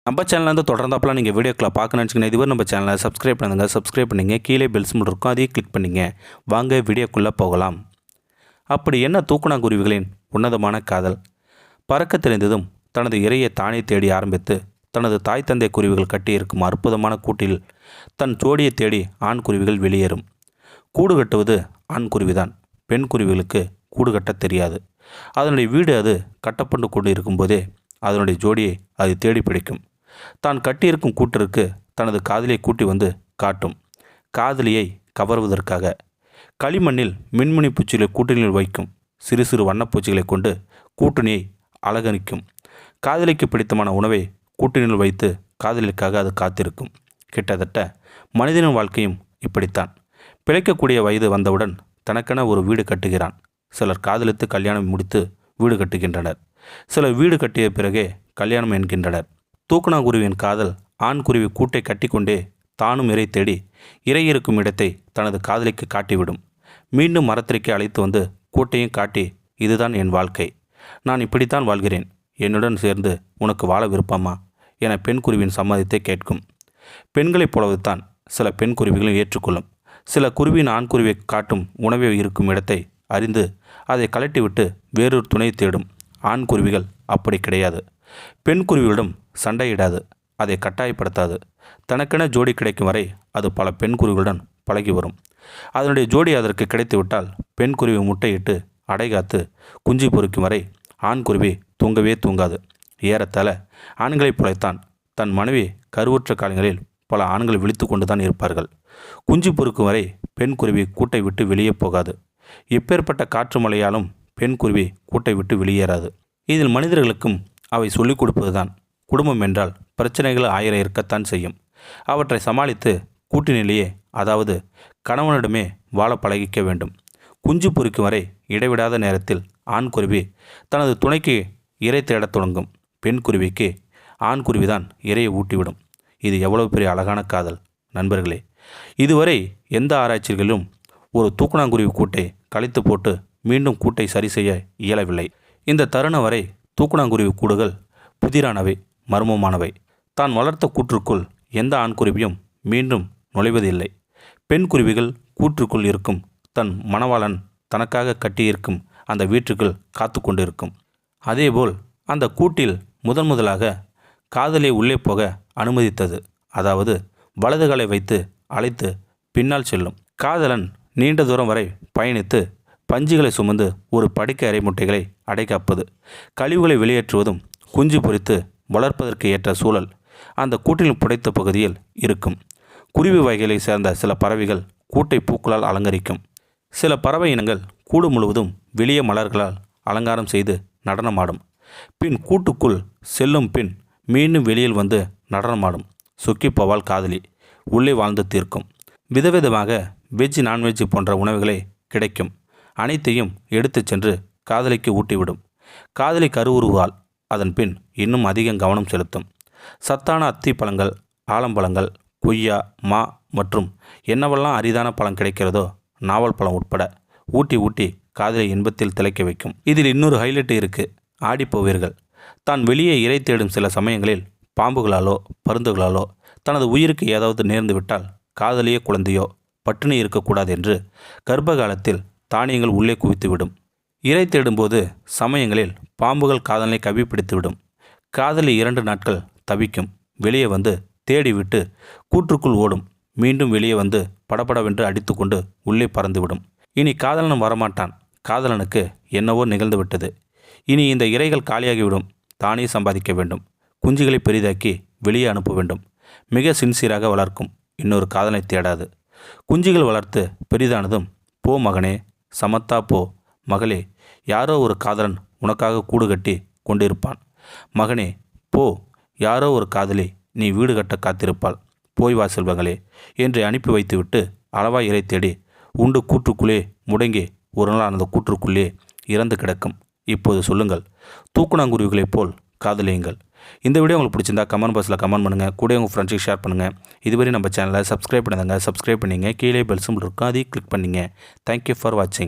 நம்ம சேனல்லேருந்து தொடர்ந்தாப்பெல்லாம் நீங்கள் வீடியோக்களை பார்க்கணும்னு வச்சுக்கோங்க. இதுவரை நம்ம சேனலை சப்ஸ்கிரைப் பண்ணுங்கள். சப்ஸ்கிரைப் பண்ணிங்க. கீழே பெல் சிம்பிள் இருக்கும், அதையும் கிளிக் பண்ணிங்க. வாங்க வீடியோக்குள்ளே போகலாம். அப்படி என்ன தூக்கணாங்குருவிகளின் உன்னதமான காதல்? பறக்க தெரிந்ததும் தனது இரையை தானே தேடி ஆரம்பித்து தனது தாய் தந்தை குருவிகள் கட்டியிருக்கும் அற்புதமான கூட்டில் தன் ஜோடியை தேடி ஆண் குருவிகள் வெளியேறும். கூடு கட்டுவது ஆண் குருவிதான். பெண் குருவிகளுக்கு கூடு கட்ட தெரியாது. அதனுடைய வீடு அது கட்டப்பட்டு கொண்டு இருக்கும்போதே அதனுடைய ஜோடியை அது தேடி பிடிக்கும். தான் கட்டியிருக்கும் கூட்டிற்கு தனது காதலியை கூட்டி வந்து காட்டும். காதலியை கவர்வதற்காக களிமண்ணில் மின்மினி பூச்சிகளை கூட்டணியில் வைக்கும். சிறு சிறு வண்ணப்பூச்சிகளை கொண்டு கூட்டணியை அலங்கரிக்கும். காதலிக்கு பிடித்தமான உணவை கூட்டணியில் வைத்து காதலிக்காக அது காத்திருக்கும். கிட்டத்தட்ட மனிதனின் வாழ்க்கையும் இப்படித்தான். பிழைக்கக்கூடிய வயது வந்தவுடன் தனக்கென ஒரு வீடு கட்டுகிறான். சிலர் காதலித்து கல்யாணம் முடித்து வீடு கட்டுகின்றனர். சிலர் வீடு கட்டிய பிறகே கல்யாணம் என்கின்றனர். தூக்கணாங்குருவியின் காதல் ஆண் குருவி கூட்டை கட்டிக்கொண்டே தானும் இரை தேடி இரை இருக்கும் இடத்தை தனது காதலிக்கு காட்டிவிடும். மீண்டும் மரத்திற்கு அழைத்து வந்து கூட்டையும் காட்டி, இதுதான் என் வாழ்க்கை, நான் இப்படித்தான் வாழ்கிறேன், என்னுடன் சேர்ந்து உனக்கு வாழ விருப்பமா என பெண் குருவியின் சம்மதத்தை கேட்கும். பெண்களைப் போலவுதான் சில பெண் குருவிகளும் ஏற்றுக்கொள்ளும். சில குருவியின் ஆண் குருவியை காட்டும் உணவை இருக்கும் இடத்தை அறிந்து அதை கலட்டிவிட்டு வேறொரு துணை தேடும். ஆண் குருவிகள் அப்படி கிடையாது. பெண் குருவிகளிடம் சண்டையிடாது, அதை கட்டாயப்படுத்தாது. தனக்கென ஜோடி கிடைக்கும் வரை அது பல பெண் குருவிகளுடன் பழகி வரும். அதனுடைய ஜோடி அதற்கு கிடைத்துவிட்டால் பெண் குருவி முட்டையிட்டு அடைகாத்து குஞ்சு பொறிக்கும் வரை ஆண் குருவி தூங்கவே தூங்காது. ஏறத்தாழ ஆண்களைப் போலத்தான் தன் மனைவி கருவுற்ற காலங்களில் பல ஆண்கள் விழித்து கொண்டு தான் இருப்பார்கள். குஞ்சு பொறுக்கும் வரை பெண் குருவி கூட்டை விட்டு வெளியே போகாது. எப்பேற்பட்ட காற்று மழையாலும் பெண் குருவி கூட்டை விட்டு வெளியேறாது. இதில் மனிதர்களுக்கும் அவை சொல்லிக் கொடுப்பதுதான். குடும்பம் என்றால் பிரச்சனைகள் 1000 இருக்கத்தான் செய்யும். அவற்றை சமாளித்து கூட்டினிலேயே, அதாவது கணவனிடமே வாழ பழகிக்க வேண்டும். குஞ்சு பொறிக்கும் வரை இடைவிடாத நேரத்தில் ஆண் குருவி தனது துணைக்கு இரை தேடத் தொடங்கும். பெண் குருவிக்கு ஆண் குருவிதான் இரையை ஊட்டிவிடும். இது எவ்வளவு பெரிய அழகான காதல் நண்பர்களே! இதுவரை எந்த ஆராய்ச்சிகளிலும் ஒரு தூக்கணாங்குருவி கூட்டை கழித்து போட்டு மீண்டும் கூட்டை சரி செய்ய இயலவில்லை. இந்த தருணம் வரை தூக்கணாங்குருவி கூடுகள் புதிரானவை, மர்மமானவை. தான் வளர்த்த கூற்றுக்குள் எந்த ஆண்குருவியும் மீண்டும் நுழைவதில்லை. பெண் குருவிகள் கூற்றுக்குள் இருக்கும் தன் மணவாளன் தனக்காக கட்டியிருக்கும் அந்த வீட்டுக்குள் காத்து கொண்டிருக்கும். அதேபோல் அந்த கூட்டில் முதலாக காதலை உள்ளே போக அனுமதித்தது. அதாவது வலதுகளை வைத்து அழைத்து பின்னால் செல்லும். காதலன் நீண்ட தூரம் வரை பயணித்து பஞ்சுகளை சுமந்து ஒரு படுக்கை அறை முட்டைகளை அடைக்காப்பது, கழிவுகளை வெளியேற்றுவதும், குஞ்சு பொறித்து வளர்ப்பதற்கு ஏற்ற சூழல் அந்த கூட்டில் புடைத்த பகுதியில் இருக்கும். குருவி வகைகளை சேர்ந்த சில பறவைகள் கூட்டை பூக்களால் அலங்கரிக்கும். சில பறவை இனங்கள் கூடு முழுவதும் வெளியே மலர்களால் அலங்காரம் செய்து நடனமாடும். பின் கூட்டுக்குள் செல்லும் பின் மீண்டும் வெளியில் வந்து நடனமாடும். சொக்கி போவால் காதலி உள்ளே வாழ்ந்து தீர்க்கும். விதவிதமாக வெஜ், நான்வெஜ் போன்ற உணவுகளை கிடைக்கும். அனைத்தையும் எடுத்துச் சென்று காதலிக்கு ஊட்டிவிடும். காதலி கருவுருவாள். அதன் பின் இன்னும் அதிகம் கவனம் செலுத்தும். சத்தான அத்தி பழங்கள், ஆலம்பழங்கள், கொய்யா, மா மற்றும் என்னவெல்லாம் அரிதான பழம் கிடைக்கிறதோ, நாவல் பழம் உட்பட ஊட்டி ஊட்டி காதலை இன்பத்தில் திளைக்க வைக்கும். இதில் இன்னொரு ஹைலைட் இருக்குது. ஆடிப்போவீர்கள். தான் வெளியே இரை தேடும் சில சமயங்களில் பாம்புகளாலோ பருந்துகளாலோ தனது உயிருக்கு ஏதாவது நேர்ந்து விட்டால் காதலியோ குழந்தையோ பட்டினி இருக்கக்கூடாது என்று கர்ப்ப காலத்தில் தானியங்கள் உள்ளே குவித்துவிடும். இரை தேடும்போது சமயங்களில் பாம்புகள் காதலை கவிப்பிடித்துவிடும். காதலி 2 நாட்கள் தவிக்கும். வெளியே வந்து தேடிவிட்டு கூற்றுக்குள் ஓடும். மீண்டும் வெளியே வந்து படபடவென்று அடித்து கொண்டு உள்ளே பறந்துவிடும். இனி காதலன் வரமாட்டான். காதலனுக்கு என்னவோ நிகழ்ந்து விட்டது. இனி இந்த இரைகள் காலியாகிவிடும். தானே சம்பாதிக்க வேண்டும். குஞ்சுகளை பெரிதாக்கி வெளியே அனுப்ப வேண்டும். மிக சின்சியராக வளர்க்கும். இன்னொரு காதலை தேடாது. குஞ்சுகள் வளர்த்து பெரிதானதும், போ மகனே, சமத்தா போ மகளே, யாரோ ஒரு காதலன் உனக்காக கூடு கட்டி கொண்டிருப்பான். மகனே போ, யாரோ ஒரு காதலி நீ வீடு கட்ட காத்திருப்பாள். போய் வா செல்வங்களே என்று அனுப்பி வைத்துவிட்டு அளவாய் இறை தேடி உண்டு கூற்றுக்குள்ளே முடங்கி ஒரு நாள் அந்த கூற்றுக்குள்ளே இறந்து கிடக்கும். இப்போது சொல்லுங்கள், தூக்கணாங்குருவிகளைப் போல் காதலியுங்கள். இந்த வீடியோ உங்களுக்கு பிடிச்சிருந்தா கமெண்ட் பாக்ஸில் கமெண்ட் பண்ணுங்கள். கூட உங்கள் ஃப்ரெண்ட்ஸுக்கு ஷேர் பண்ணுங்கள். இதுவரை நம்ம சேனலை சப்ஸ்கிரைப் பண்ணுங்க. சப்ஸ்கிரைப் பண்ணிங்க. கீழே பெல் சிம்பிள் இருக்கும், அதையும் கிளிக் பண்ணிங்க. தேங்க்யூ ஃபார் வாட்சிங்.